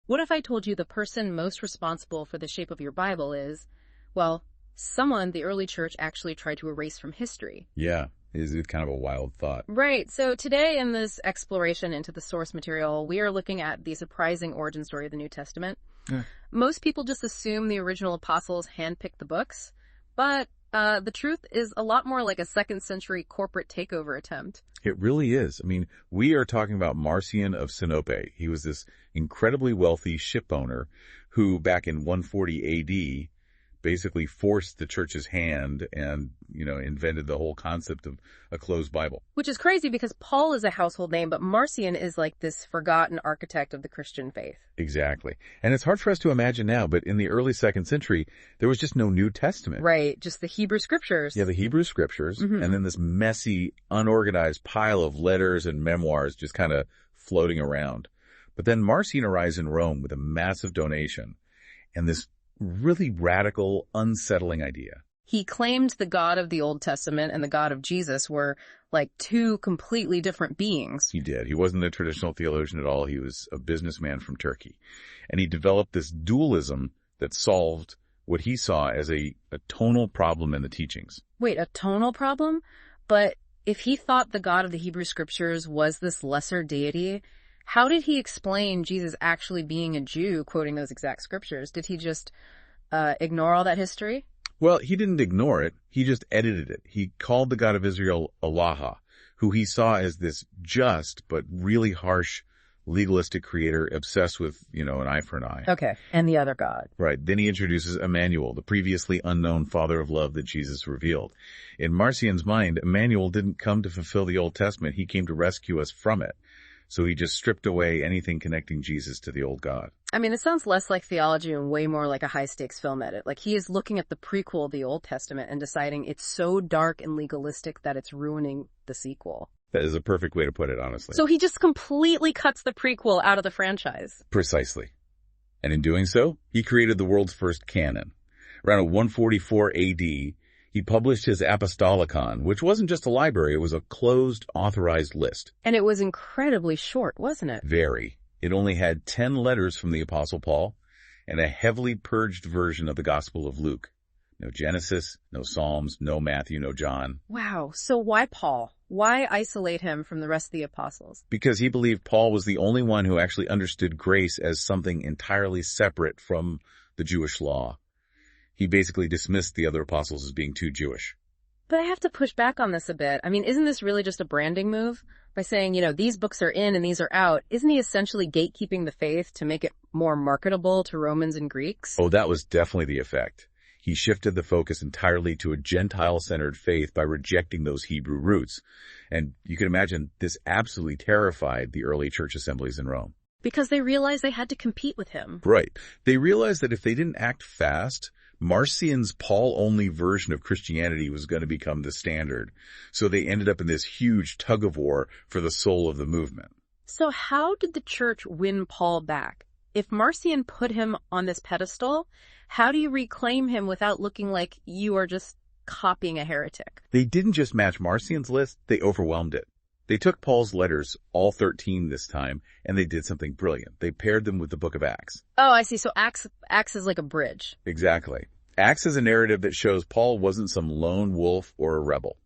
What if I told you the person most responsible for the shape of your Bible is, well, someone the early church actually tried to erase from history? Yeah, it's kind of a wild thought. Right. So today in this exploration into the source material, we are looking at the surprising origin story of the New Testament. Yeah. Most people just assume the original apostles handpicked the books, but the truth is a lot more like a second century corporate takeover attempt. It really is. I mean, we are talking about Marcion of Sinope. He was this incredibly wealthy ship owner who, back in 140 A.D., basically forced the church's hand and, invented the whole concept of a closed Bible. Which is crazy because Paul is a household name, but Marcion is like this forgotten architect of the Christian faith. Exactly. And it's hard for us to imagine now, but in the early 2nd century, there was just no New Testament. Right, just the Hebrew Scriptures. Yeah, the Hebrew Scriptures, Mm-hmm. and then this messy, unorganized pile of letters and memoirs just kind of floating around. But then Marcion arrives in Rome with a massive donation and this really radical, unsettling idea. He claimed the God of the Old Testament and the God of Jesus were like two completely different beings. He did. He wasn't a traditional theologian at all. He was a businessman from Turkey. And he developed this dualism that solved what he saw as a tonal problem in the teachings. Wait, a tonal problem? But if he thought the God of the Hebrew Scriptures was this lesser deity, how did he explain Jesus actually being a Jew quoting those exact scriptures? Did he just ignore all that history? Well, he didn't ignore it. He just edited it. He called the God of Israel Allah, who he saw as this just but really harsh legalistic creator obsessed with, an eye for an eye. Okay, and the other God. Right. Then he introduces Emmanuel, the previously unknown father of love that Jesus revealed. In Marcion's mind, Emmanuel didn't come to fulfill the Old Testament. He came to rescue us from it. So he just stripped away anything connecting Jesus to the old God. I mean, it sounds less like theology and way more like a high-stakes film edit. Like, he is looking at the prequel of the Old Testament and deciding it's so dark and legalistic that it's ruining the sequel. That is a perfect way to put it, honestly. So he just completely cuts the prequel out of the franchise. Precisely. And in doing so, he created the world's first canon. Around 144 A.D., he published his Apostolicon, which wasn't just a library, it was a closed, authorized list. And it was incredibly short, wasn't it? Very. It only had 10 letters from the Apostle Paul and a heavily purged version of the Gospel of Luke. No Genesis, no Psalms, no Matthew, no John. Wow. So why Paul? Why isolate him from the rest of the apostles? Because he believed Paul was the only one who actually understood grace as something entirely separate from the Jewish law. He basically dismissed the other apostles as being too Jewish. But I have to push back on this a bit. I mean, isn't this really just a branding move? By saying, these books are in and these are out, isn't he essentially gatekeeping the faith to make it more marketable to Romans and Greeks? Oh, that was definitely the effect. He shifted the focus entirely to a Gentile-centered faith by rejecting those Hebrew roots. And you can imagine this absolutely terrified the early church assemblies in Rome. Because they realized they had to compete with him. Right. They realized that if they didn't act fast, Marcion's Paul-only version of Christianity was going to become the standard. So they ended up in this huge tug-of-war for the soul of the movement. So how did the church win Paul back? If Marcion put him on this pedestal, how do you reclaim him without looking like you are just copying a heretic? They didn't just match Marcion's list, they overwhelmed it. They took Paul's letters, all 13 this time, and they did something brilliant. They paired them with the book of Acts. Oh, I see. So Acts is like a bridge. Exactly. Acts is a narrative that shows Paul wasn't some lone wolf or a rebel.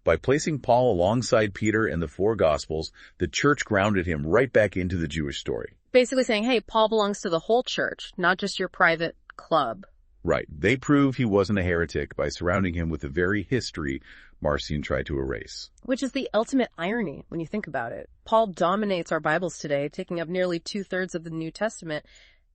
By placing Paul alongside Peter in the 4 Gospels, the church grounded him right back into the Jewish story. Basically saying, hey, Paul belongs to the whole church, not just your private club. Right. They proved he wasn't a heretic by surrounding him with the very history Marcion tried to erase. Which is the ultimate irony when you think about it. Paul dominates our Bibles today, taking up nearly 2/3 of the New Testament,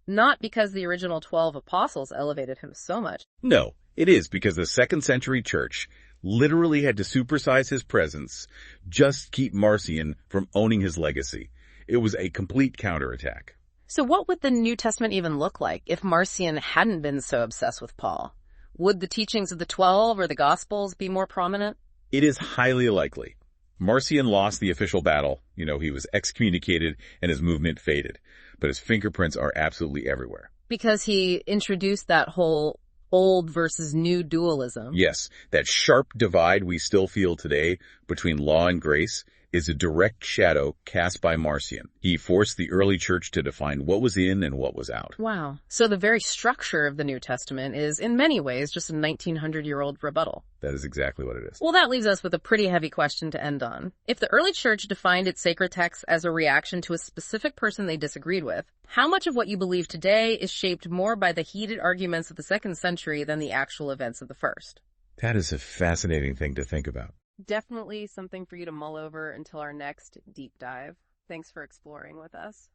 not because the original 12 apostles elevated him so much. No, it is because the 2nd century church literally had to supersize his presence just to keep Marcion from owning his legacy. It was a complete counterattack. So what would the New Testament even look like if Marcion hadn't been so obsessed with Paul? Would the teachings of the 12 or the Gospels be more prominent? It is highly likely. Marcion lost the official battle. He was excommunicated and his movement faded. But his fingerprints are absolutely everywhere. Because he introduced that whole old versus new dualism. Yes, that sharp divide we still feel today between law and grace, is a direct shadow cast by Marcion. He forced the early church to define what was in and what was out. Wow. So the very structure of the New Testament is, in many ways, just a 1900-year-old rebuttal. That is exactly what it is. Well, that leaves us with a pretty heavy question to end on. If the early church defined its sacred texts as a reaction to a specific person they disagreed with, how much of what you believe today is shaped more by the heated arguments of the 2nd century than the actual events of the 1st? That is a fascinating thing to think about. Definitely something for you to mull over until our next deep dive. Thanks for exploring with us.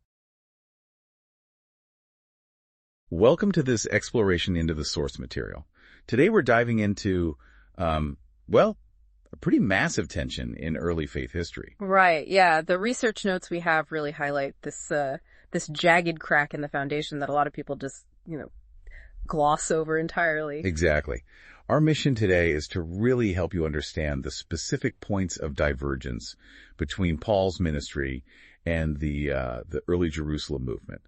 Welcome to this exploration into the source material. Today we're diving into, a pretty massive tension in early faith history. Right, yeah. The research notes we have really highlight this jagged crack in the foundation that a lot of people just, gloss over entirely. Exactly. Our mission today is to really help you understand the specific points of divergence between Paul's ministry and the early Jerusalem movement.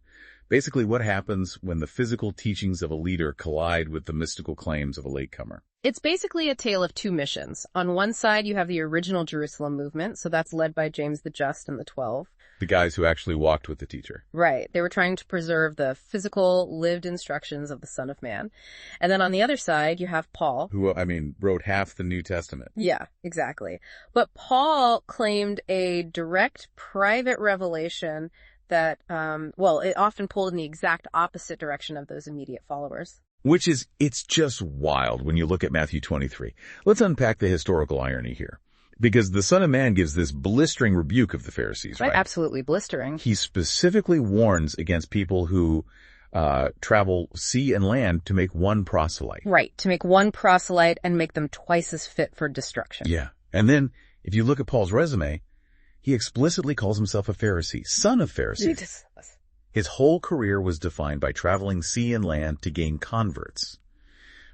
Basically, what happens when the physical teachings of a leader collide with the mystical claims of a latecomer. It's basically a tale of two missions. On one side, you have the original Jerusalem movement, so that's led by James the Just and the 12. The guys who actually walked with the teacher. Right. They were trying to preserve the physical, lived instructions of the Son of Man. And then on the other side, you have Paul. Who, wrote half the New Testament. Yeah, exactly. But Paul claimed a direct private revelation that, it often pulled in the exact opposite direction of those immediate followers. It's just wild when you look at Matthew 23. Let's unpack the historical irony here. Because the Son of Man gives this blistering rebuke of the Pharisees, right? Absolutely blistering. He specifically warns against people who travel sea and land to make one proselyte. Right, to make one proselyte and make them twice as fit for destruction. Yeah. And then, if you look at Paul's resume, he explicitly calls himself a Pharisee, son of Pharisees. Jesus. His whole career was defined by traveling sea and land to gain converts.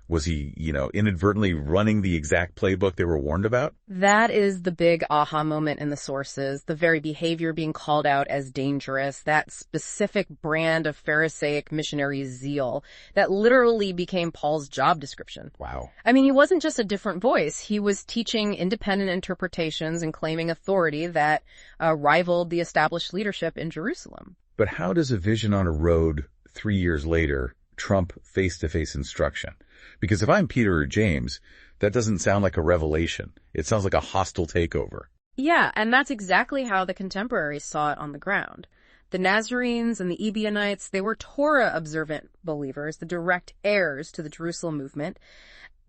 Was he, inadvertently running the exact playbook they were warned about? That is the big aha moment in the sources, the very behavior being called out as dangerous, that specific brand of Pharisaic missionary zeal that literally became Paul's job description. Wow. He wasn't just a different voice. He was teaching independent interpretations and claiming authority that rivaled the established leadership in Jerusalem. But how does a vision on a road 3 years later trump face-to-face instruction? Because if I'm Peter or James, that doesn't sound like a revelation. It sounds like a hostile takeover. Yeah, and that's exactly how the contemporaries saw it on the ground. The Nazarenes and the Ebionites, they were Torah-observant believers, the direct heirs to the Jerusalem movement.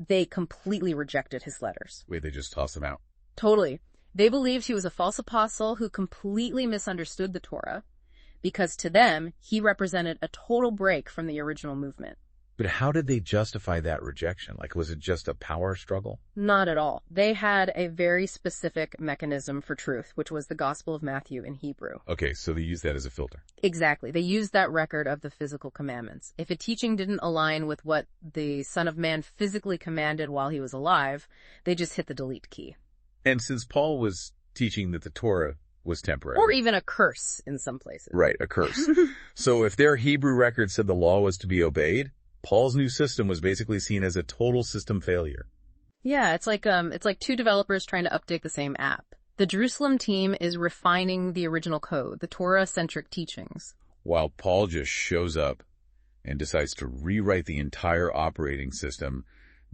They completely rejected his letters. Wait, they just tossed him out? Totally. They believed he was a false apostle who completely misunderstood the Torah, because to them, he represented a total break from the original movement. But how did they justify that rejection? Was it just a power struggle? Not at all. They had a very specific mechanism for truth, which was the Gospel of Matthew in Hebrew. Okay, so they used that as a filter. Exactly. They used that record of the physical commandments. If a teaching didn't align with what the Son of Man physically commanded while he was alive, they just hit the delete key. And since Paul was teaching that the Torah was temporary. Or even a curse in some places. Right, a curse. So if their Hebrew record said the law was to be obeyed, Paul's new system was basically seen as a total system failure. Yeah, it's like two developers trying to update the same app. The Jerusalem team is refining the original code, the Torah-centric teachings. While Paul just shows up and decides to rewrite the entire operating system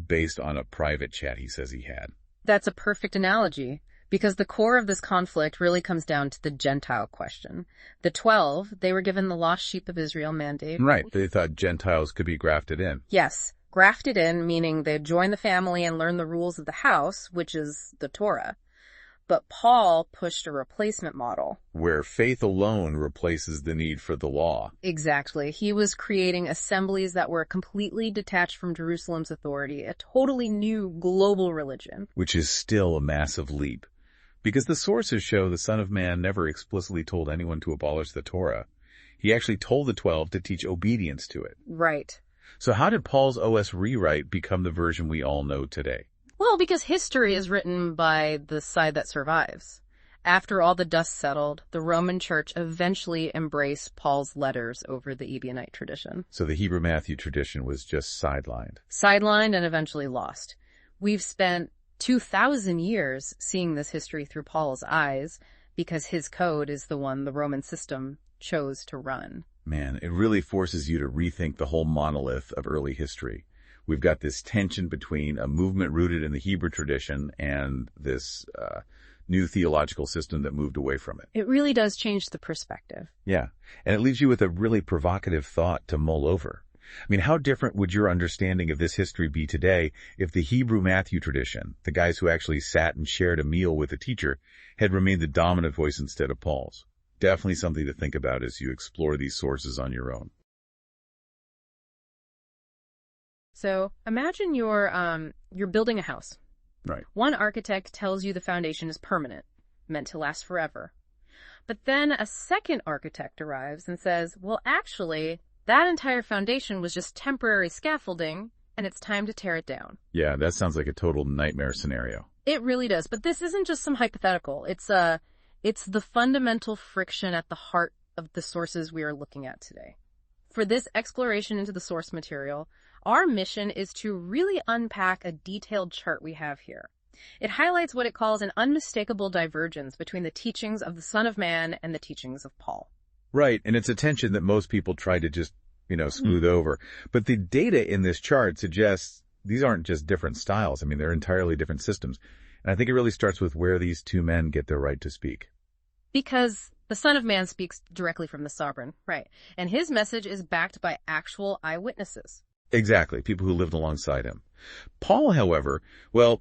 based on a private chat he says he had. That's a perfect analogy. Because the core of this conflict really comes down to the Gentile question. The 12, they were given the lost sheep of Israel mandate. Right. They thought Gentiles could be grafted in. Yes. Grafted in, meaning they'd join the family and learn the rules of the house, which is the Torah. But Paul pushed a replacement model. Where faith alone replaces the need for the law. Exactly. He was creating assemblies that were completely detached from Jerusalem's authority, a totally new global religion. Which is still a massive leap. Because the sources show the Son of Man never explicitly told anyone to abolish the Torah. He actually told the 12 to teach obedience to it. Right. So how did Paul's OS rewrite become the version we all know today? Well, because history is written by the side that survives. After all the dust settled, the Roman Church eventually embraced Paul's letters over the Ebionite tradition. So the Hebrew Matthew tradition was just sidelined. Sidelined and eventually lost. We've spent 2,000 years seeing this history through Paul's eyes because his code is the one the Roman system chose to run. Man, it really forces you to rethink the whole monolith of early history. We've got this tension between a movement rooted in the Hebrew tradition and this new theological system that moved away from it. It really does change the perspective. Yeah, and it leaves you with a really provocative thought to mull over. I mean, how different would your understanding of this history be today if the Hebrew Matthew tradition, the guys who actually sat and shared a meal with a teacher, had remained the dominant voice instead of Paul's? Definitely something to think about as you explore these sources on your own. So imagine you're building a house. Right. One architect tells you the foundation is permanent, meant to last forever. But then a second architect arrives and says, well, actually, that entire foundation was just temporary scaffolding, and it's time to tear it down. Yeah, that sounds like a total nightmare scenario. It really does. But this isn't just some hypothetical. It's the fundamental friction at the heart of the sources we are looking at today. For this exploration into the source material, our mission is to really unpack a detailed chart we have here. It highlights what it calls an unmistakable divergence between the teachings of the Son of Man and the teachings of Paul. Right, and it's a tension that most people try to just, smooth over. But the data in this chart suggests these aren't just different styles. I mean, they're entirely different systems. And I think it really starts with where these two men get their right to speak. Because the Son of Man speaks directly from the sovereign, right? And his message is backed by actual eyewitnesses. Exactly, people who lived alongside him. Paul, however, well,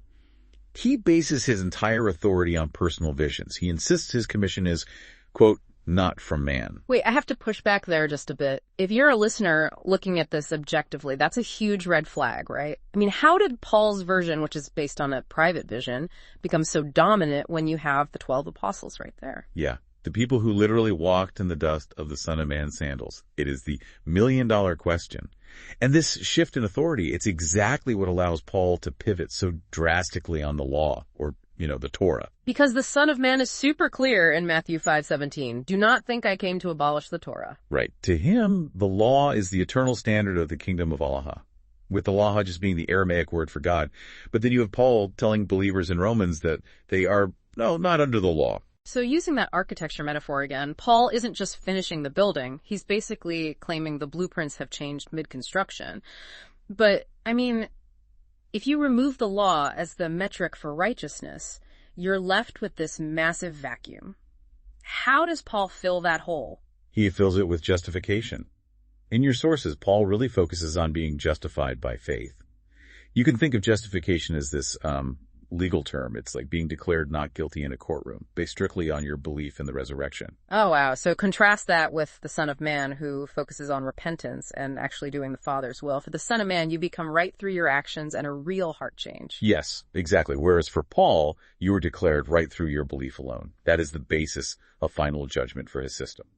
he bases his entire authority on personal visions. He insists his commission is, quote, not from man. Wait, I have to push back there just a bit. If you're a listener looking at this objectively, that's a huge red flag, right? I mean, how did Paul's version, which is based on a private vision, become so dominant when you have the 12 apostles right there? Yeah, the people who literally walked in the dust of the Son of Man's sandals. It is the million-dollar question. And this shift in authority, it's exactly what allows Paul to pivot so drastically on the law, or, the Torah. Because the Son of Man is super clear in Matthew 5:17. Do not think I came to abolish the Torah. Right. To him, the law is the eternal standard of the kingdom of Allah, with the law just being the Aramaic word for God. But then you have Paul telling believers in Romans that they are, not under the law. So using that architecture metaphor again, Paul isn't just finishing the building. He's basically claiming the blueprints have changed mid-construction. But, I mean, if you remove the law as the metric for righteousness, you're left with this massive vacuum. How does Paul fill that hole? He fills it with justification. In your sources, Paul really focuses on being justified by faith. You can think of justification as this legal term. It's like being declared not guilty in a courtroom, based strictly on your belief in the resurrection. Oh, wow. So contrast that with the Son of Man, who focuses on repentance and actually doing the Father's will. For the Son of Man, you become right through your actions and a real heart change. Yes, exactly. Whereas for Paul, you were declared right through your belief alone. That is the basis of final judgment for his system.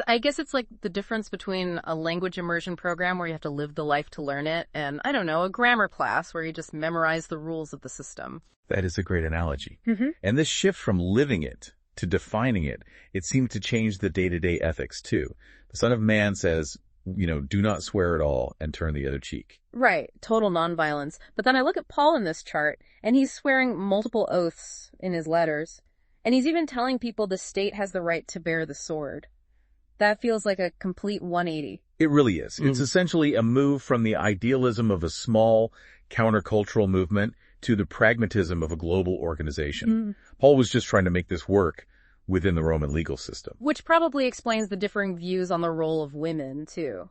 I guess it's like the difference between a language immersion program where you have to live the life to learn it and, a grammar class where you just memorize the rules of the system. That is a great analogy. Mm-hmm. And this shift from living it to defining it, it seemed to change the day-to-day ethics too. The Son of Man says, do not swear at all and turn the other cheek. Right. Total nonviolence. But then I look at Paul in this chart and he's swearing multiple oaths in his letters. And he's even telling people the state has the right to bear the sword. That feels like a complete 180. It really is. It's essentially a move from the idealism of a small countercultural movement to the pragmatism of a global organization. Paul was just trying to make this work within the Roman legal system. Which probably explains the differing views on the role of women, too.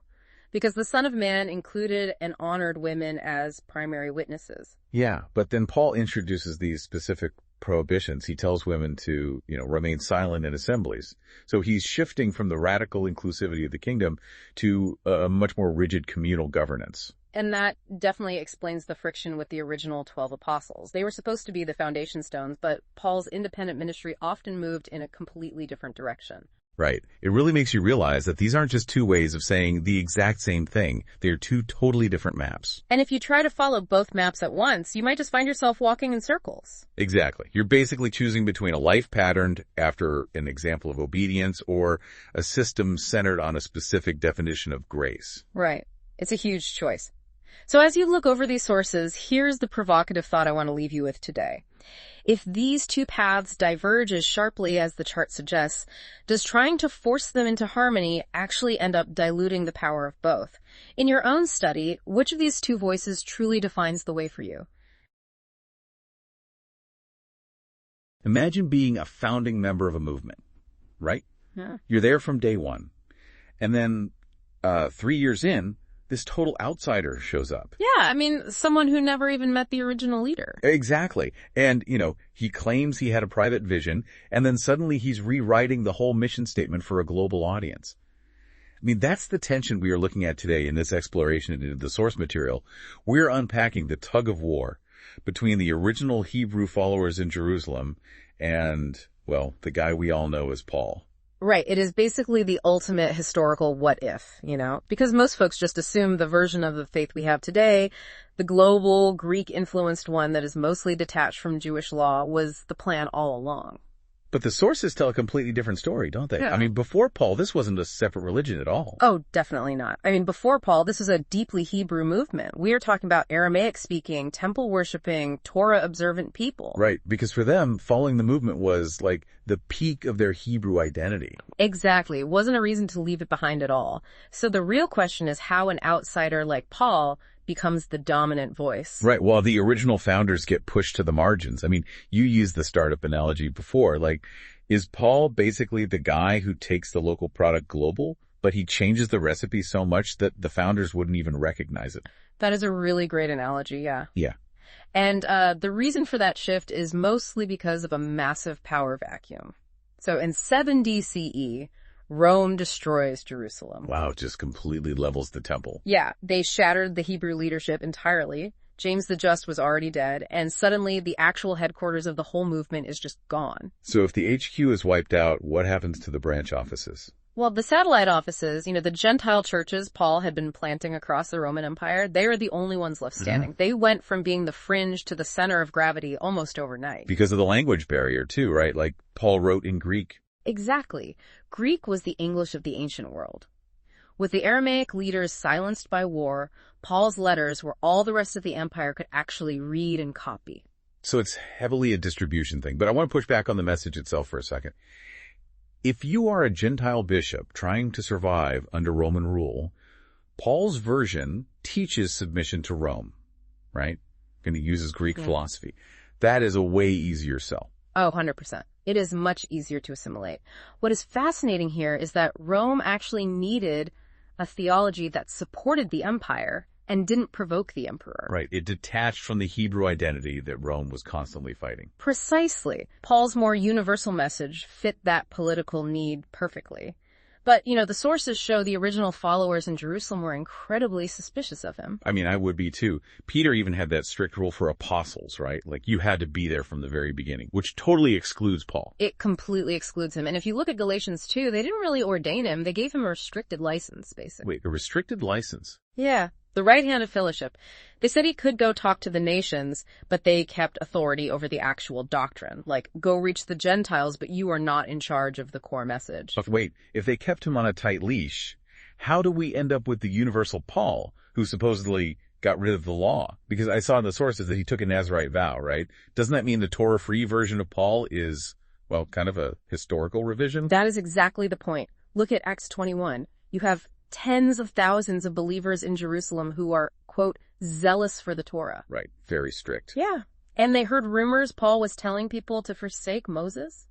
Because the Son of Man included and honored women as primary witnesses. Yeah, but then Paul introduces these specific prohibitions. He tells women to, remain silent in assemblies. So he's shifting from the radical inclusivity of the kingdom to a much more rigid communal governance. And that definitely explains the friction with the original 12 apostles. They were supposed to be the foundation stones, but Paul's independent ministry often moved in a completely different direction. Right. It really makes you realize that these aren't just two ways of saying the exact same thing. They're two totally different maps. And if you try to follow both maps at once, you might just find yourself walking in circles. Exactly. You're basically choosing between a life patterned after an example of obedience or a system centered on a specific definition of grace. Right. It's a huge choice. So as you look over these sources, here's the provocative thought I want to leave you with today. If these two paths diverge as sharply as the chart suggests, does trying to force them into harmony actually end up diluting the power of both? In your own study, which of these two voices truly defines the way for you? Imagine being a founding member of a movement, right? Yeah. You're there from day one. And then 3 years in, this total outsider shows up. Yeah, I mean, someone who never even met the original leader. Exactly. And, he claims he had a private vision, and then suddenly he's rewriting the whole mission statement for a global audience. I mean, that's the tension we are looking at today in this exploration into the source material. We're unpacking the tug of war between the original Hebrew followers in Jerusalem and, well, the guy we all know as Paul. Right. It is basically the ultimate historical what if, because most folks just assume the version of the faith we have today, the global Greek-influenced one that is mostly detached from Jewish law, was the plan all along. But the sources tell a completely different story, don't they? Yeah. I mean, before Paul, this wasn't a separate religion at all. Oh, definitely not. I mean, before Paul, this was a deeply Hebrew movement. We are talking about Aramaic-speaking, temple-worshipping, Torah-observant people. Right, because for them, following the movement was like the peak of their Hebrew identity. Exactly. It wasn't a reason to leave it behind at all. So the real question is how an outsider like Paul becomes the dominant voice. Right, while the original founders get pushed to the margins. I mean, you used the startup analogy before. Like, is Paul basically the guy who takes the local product global, but he changes the recipe so much that the founders wouldn't even recognize it? That is a really great analogy, yeah. Yeah. And the reason for that shift is mostly because of a massive power vacuum. So in 70 CE, Rome destroys Jerusalem. Wow, just completely levels the temple. Yeah, they shattered the Hebrew leadership entirely. James the Just was already dead, and suddenly the actual headquarters of the whole movement is just gone. So if the HQ is wiped out, what happens to the branch offices? Well, the satellite offices, the Gentile churches Paul had been planting across the Roman Empire, they are the only ones left standing. They went from being the fringe to the center of gravity almost overnight. Because of the language barrier too, right? Like Paul wrote in Greek. Exactly. Greek was the English of the ancient world. With the Aramaic leaders silenced by war, Paul's letters were all the rest of the empire could actually read and copy. So it's heavily a distribution thing. But I want to push back on the message itself for a second. If you are a Gentile bishop trying to survive under Roman rule, Paul's version teaches submission to Rome, right? And he uses Greek philosophy. That is a way easier sell. Oh, 100%. It is much easier to assimilate. What is fascinating here is that Rome actually needed a theology that supported the empire and didn't provoke the emperor. Right. It detached from the Hebrew identity that Rome was constantly fighting. Precisely. Paul's more universal message fit that political need perfectly. But, the sources show the original followers in Jerusalem were incredibly suspicious of him. I mean, I would be too. Peter even had that strict rule for apostles, right? Like you had to be there from the very beginning, which totally excludes Paul. It completely excludes him. And if you look at Galatians 2, they didn't really ordain him. They gave him a restricted license, basically. Wait, a restricted license? Yeah. The right hand of fellowship. They said he could go talk to the nations, but they kept authority over the actual doctrine. Like, go reach the Gentiles, but you are not in charge of the core message. But wait, if they kept him on a tight leash, how do we end up with the universal Paul, who supposedly got rid of the law? Because I saw in the sources that he took a Nazirite vow, right? Doesn't that mean the Torah-free version of Paul is, well, kind of a historical revision? That is exactly the point. Look at Acts 21. You have tens of thousands of believers in Jerusalem who are, quote, zealous for the Torah. Right. Very strict. Yeah. And they heard rumors Paul was telling people to forsake Moses.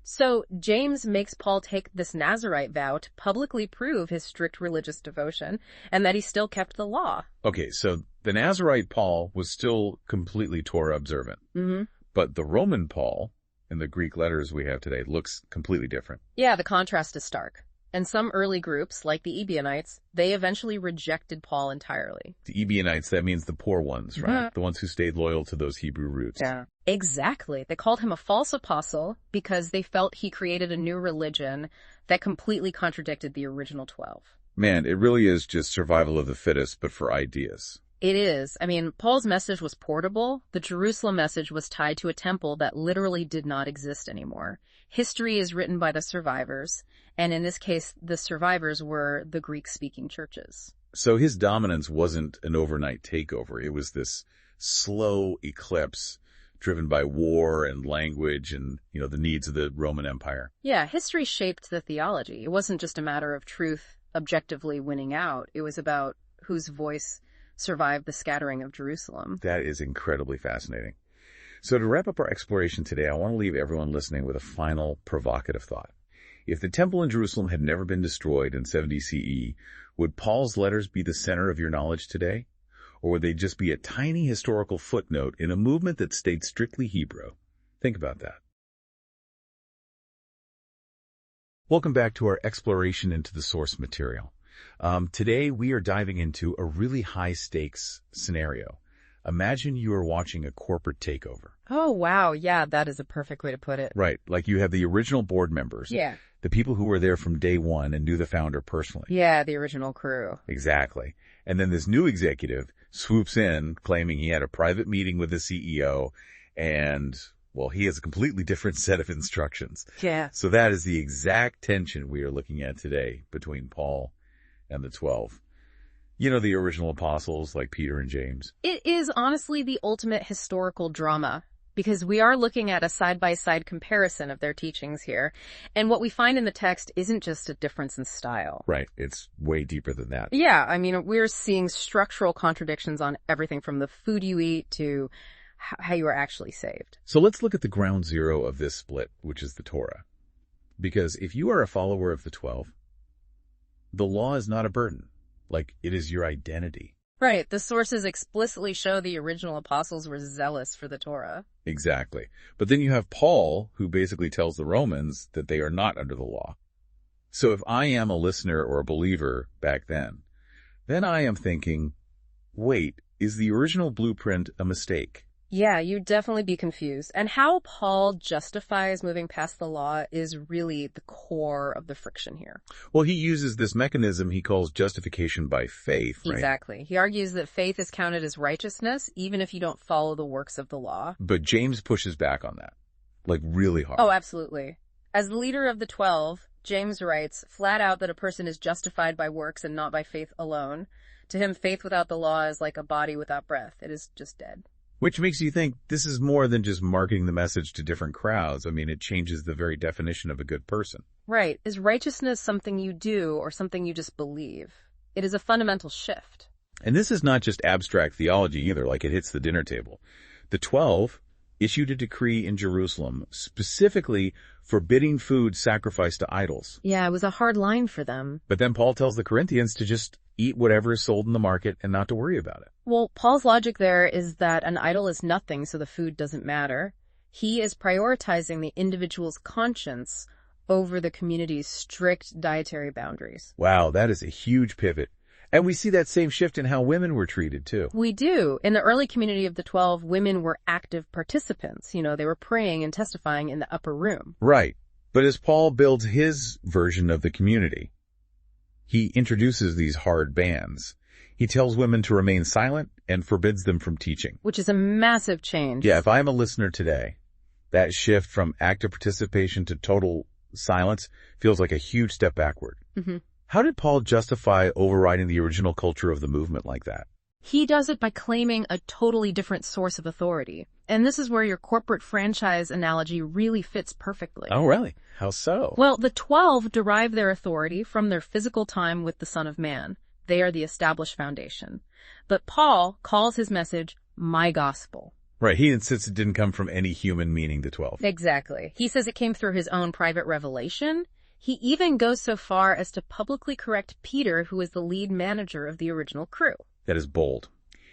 So James makes Paul take this Nazirite vow to publicly prove his strict religious devotion and that he still kept the law. Okay, so the Nazirite Paul was still completely Torah observant. Mm-hmm. But the Roman Paul, in the Greek letters we have today, looks completely different. Yeah, the contrast is stark. And some early groups, like the Ebionites, they eventually rejected Paul entirely. The Ebionites, that means the poor ones, right? Mm-hmm. The ones who stayed loyal to those Hebrew roots. Yeah. Exactly. They called him a false apostle because they felt he created a new religion that completely contradicted the original 12. Man, it really is just survival of the fittest, but for ideas. It is. I mean, Paul's message was portable. The Jerusalem message was tied to a temple that literally did not exist anymore. History is written by the survivors, and in this case, the survivors were the Greek-speaking churches. So his dominance wasn't an overnight takeover. It was this slow eclipse driven by war and language and, the needs of the Roman Empire. Yeah, history shaped the theology. It wasn't just a matter of truth objectively winning out. It was about whose voice survived the scattering of Jerusalem. That is incredibly fascinating. So to wrap up our exploration today, I want to leave everyone listening with a final provocative thought. If the temple in Jerusalem had never been destroyed in 70 CE, would Paul's letters be the center of your knowledge today? Or would they just be a tiny historical footnote in a movement that stayed strictly Hebrew? Think about that. Welcome back to our exploration into the source material. Today we are diving into a really high-stakes scenario. Imagine you are watching a corporate takeover. Oh, wow. Yeah, that is a perfect way to put it. Right. Like you have the original board members. Yeah. The people who were there from day one and knew the founder personally. Yeah, the original crew. Exactly. And then this new executive swoops in claiming he had a private meeting with the CEO and, well, he has a completely different set of instructions. Yeah. So that is the exact tension we are looking at today between Paul and the 12. The original apostles like Peter and James. It is honestly the ultimate historical drama because we are looking at a side-by-side comparison of their teachings here. And what we find in the text isn't just a difference in style. Right. It's way deeper than that. Yeah. I mean, we're seeing structural contradictions on everything from the food you eat to how you are actually saved. So let's look at the ground zero of this split, which is the Torah. Because if you are a follower of the 12, the law is not a burden. Like, it is your identity. Right. The sources explicitly show the original apostles were zealous for the Torah. Exactly. But then you have Paul, who basically tells the Romans that they are not under the law. So if I am a listener or a believer back then I am thinking, wait, is the original blueprint a mistake? Yeah, you'd definitely be confused. And how Paul justifies moving past the law is really the core of the friction here. Well, he uses this mechanism he calls justification by faith, right? Exactly. He argues that faith is counted as righteousness, even if you don't follow the works of the law. But James pushes back on that, like really hard. Oh, absolutely. As the leader of the 12, James writes flat out that a person is justified by works and not by faith alone. To him, faith without the law is like a body without breath. It is just dead. Which makes you think this is more than just marketing the message to different crowds. I mean, it changes the very definition of a good person. Right. Is righteousness something you do or something you just believe? It is a fundamental shift. And this is not just abstract theology either, like it hits the dinner table. The 12 issued a decree in Jerusalem specifically forbidding food sacrificed to idols. Yeah, it was a hard line for them. But then Paul tells the Corinthians to just eat whatever is sold in the market and not to worry about it. Well, Paul's logic there is that an idol is nothing, so the food doesn't matter. He is prioritizing the individual's conscience over the community's strict dietary boundaries. Wow, that is a huge pivot. And we see that same shift in how women were treated, too. We do. In the early community of the 12, women were active participants. They were praying and testifying in the upper room. Right. But as Paul builds his version of the community, he introduces these hard bans. He tells women to remain silent and forbids them from teaching. Which is a massive change. Yeah, if I'm a listener today, that shift from active participation to total silence feels like a huge step backward. Mm-hmm. How did Paul justify overriding the original culture of the movement like that? He does it by claiming a totally different source of authority. And this is where your corporate franchise analogy really fits perfectly. Oh, really? How so? Well, the 12 derive their authority from their physical time with the Son of Man. They are the established foundation. But Paul calls his message, my gospel. Right. He insists it didn't come from any human, meaning the 12. Exactly. He says it came through his own private revelation. He even goes so far as to publicly correct Peter, who is the lead manager of the original crew. That is bold.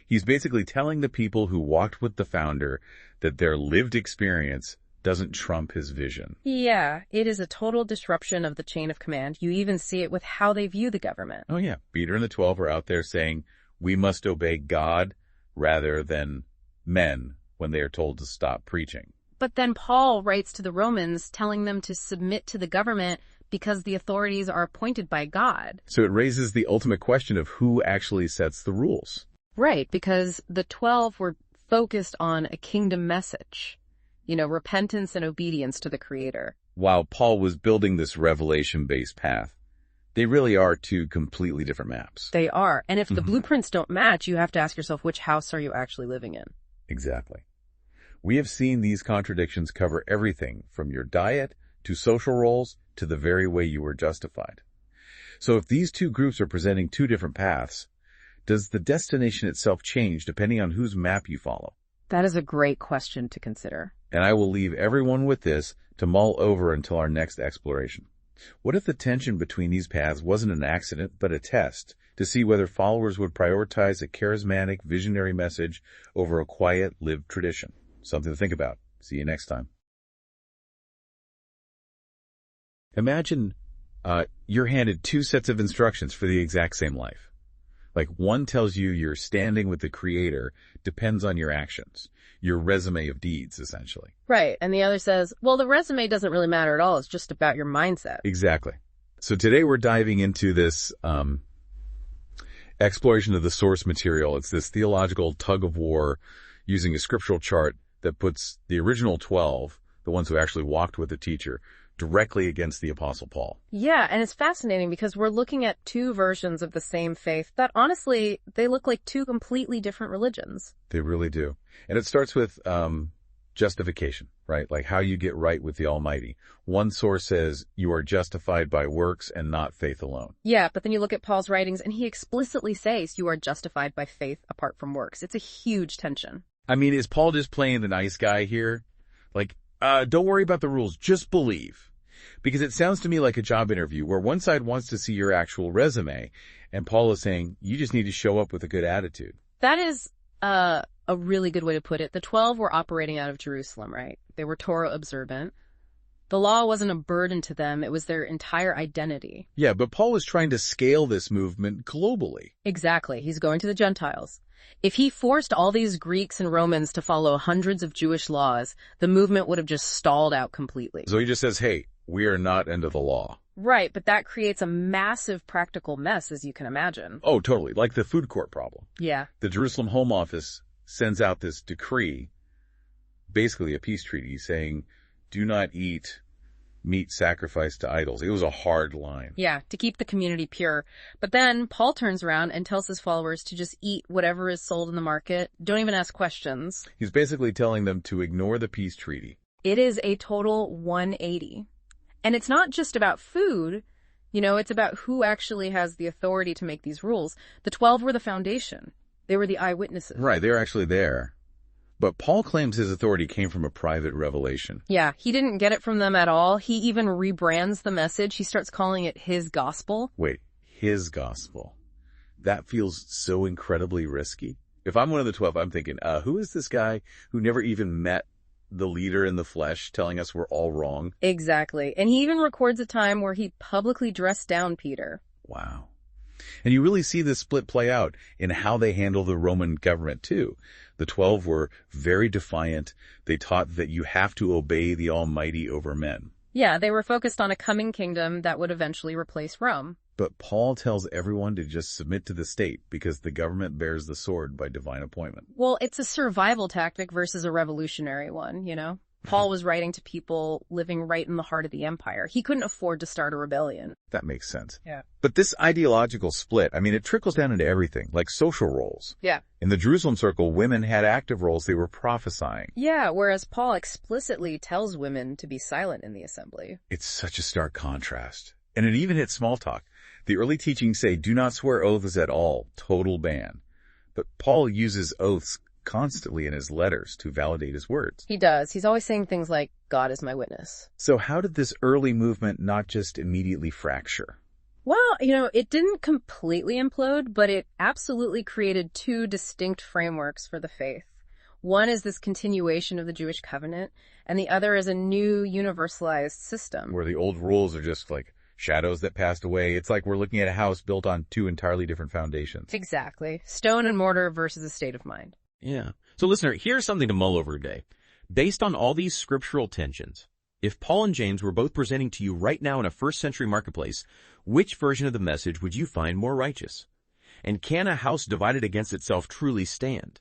He's basically telling the people who walked with the founder that their lived experience doesn't trump his vision. Yeah, it is a total disruption of the chain of command. You even see it with how they view the government. Oh, yeah. Peter and the 12 are out there saying, we must obey God rather than men when they are told to stop preaching. But then Paul writes to the Romans telling them to submit to the government because the authorities are appointed by God. So it raises the ultimate question of who actually sets the rules. Right, because the 12 were focused on a kingdom message, repentance and obedience to the Creator. While Paul was building this revelation-based path, they really are two completely different maps. They are. And if the blueprints don't match, you have to ask yourself, which house are you actually living in? Exactly. We have seen these contradictions cover everything from your diet to social roles to the very way you were justified. So if these two groups are presenting two different paths, does the destination itself change depending on whose map you follow? That is a great question to consider. And I will leave everyone with this to mull over until our next exploration. What if the tension between these paths wasn't an accident, but a test to see whether followers would prioritize a charismatic, visionary message over a quiet, lived tradition? Something to think about. See you next time. Imagine you're handed two sets of instructions for the exact same life. Like one tells you your standing with the Creator depends on your actions, your resume of deeds, essentially. Right. And the other says, well, the resume doesn't really matter at all. It's just about your mindset. Exactly. So today we're diving into this exploration of the source material. It's this theological tug of war using a scriptural chart that puts the original 12, the ones who actually walked with the teacher, directly against the Apostle Paul. Yeah, and it's fascinating because we're looking at two versions of the same faith that honestly, they look like two completely different religions. They really do. And it starts with justification, right? Like how you get right with the Almighty. One source says you are justified by works and not faith alone. Yeah, but then you look at Paul's writings and he explicitly says you are justified by faith apart from works. It's a huge tension. I mean, is Paul just playing the nice guy here? Like, don't worry about the rules, just believe. Because it sounds to me like a job interview where one side wants to see your actual resume, and Paul is saying, you just need to show up with a good attitude. That is a really good way to put it. The 12 were operating out of Jerusalem, right? They were Torah observant. The law wasn't a burden to them. It was their entire identity. Yeah, but Paul was trying to scale this movement globally. Exactly. He's going to the Gentiles. If he forced all these Greeks and Romans to follow hundreds of Jewish laws, the movement would have just stalled out completely. So he just says, hey, we are not under the law. Right, but that creates a massive practical mess, as you can imagine. Oh, totally. Like the food court problem. Yeah. The Jerusalem Home Office sends out this decree, basically a peace treaty, saying, do not eat meat sacrificed to idols. It was a hard line. Yeah, to keep the community pure. But then Paul turns around and tells his followers to just eat whatever is sold in the market. Don't even ask questions. He's basically telling them to ignore the peace treaty. It is a total 180. And it's not just about food, it's about who actually has the authority to make these rules. The 12 were the foundation. They were the eyewitnesses. Right, they were actually there. But Paul claims his authority came from a private revelation. Yeah, he didn't get it from them at all. He even rebrands the message. He starts calling it his gospel. Wait, his gospel? That feels so incredibly risky. If I'm one of the 12, I'm thinking, who is this guy who never even met the leader in the flesh telling us we're all wrong? Exactly. And he even records a time where he publicly dressed down Peter. Wow. And you really see this split play out in how they handle the Roman government too. The 12 were very defiant. They taught that you have to obey the Almighty over men. Yeah, they were focused on a coming kingdom that would eventually replace Rome. But Paul tells everyone to just submit to the state because the government bears the sword by divine appointment. Well, it's a survival tactic versus a revolutionary one, Paul was writing to people living right in the heart of the empire. He couldn't afford to start a rebellion. That makes sense. Yeah. But this ideological split, it trickles down into everything, like social roles. Yeah. In the Jerusalem circle, women had active roles. They were prophesying. Yeah, whereas Paul explicitly tells women to be silent in the assembly. It's such a stark contrast. And it even hits small talk. The early teachings say, do not swear oaths at all, total ban. But Paul uses oaths constantly in his letters to validate his words. He does. He's always saying things like, God is my witness. So how did this early movement not just immediately fracture? Well, it didn't completely implode, but it absolutely created two distinct frameworks for the faith. One is this continuation of the Jewish covenant, and the other is a new universalized system. Where the old rules are just like shadows that passed away. It's like we're looking at a house built on two entirely different foundations. Exactly. Stone and mortar versus a state of mind. Yeah. So listener, here's something to mull over today. Based on all these scriptural tensions, if Paul and James were both presenting to you right now in a first century marketplace, which version of the message would you find more righteous? And can a house divided against itself truly stand?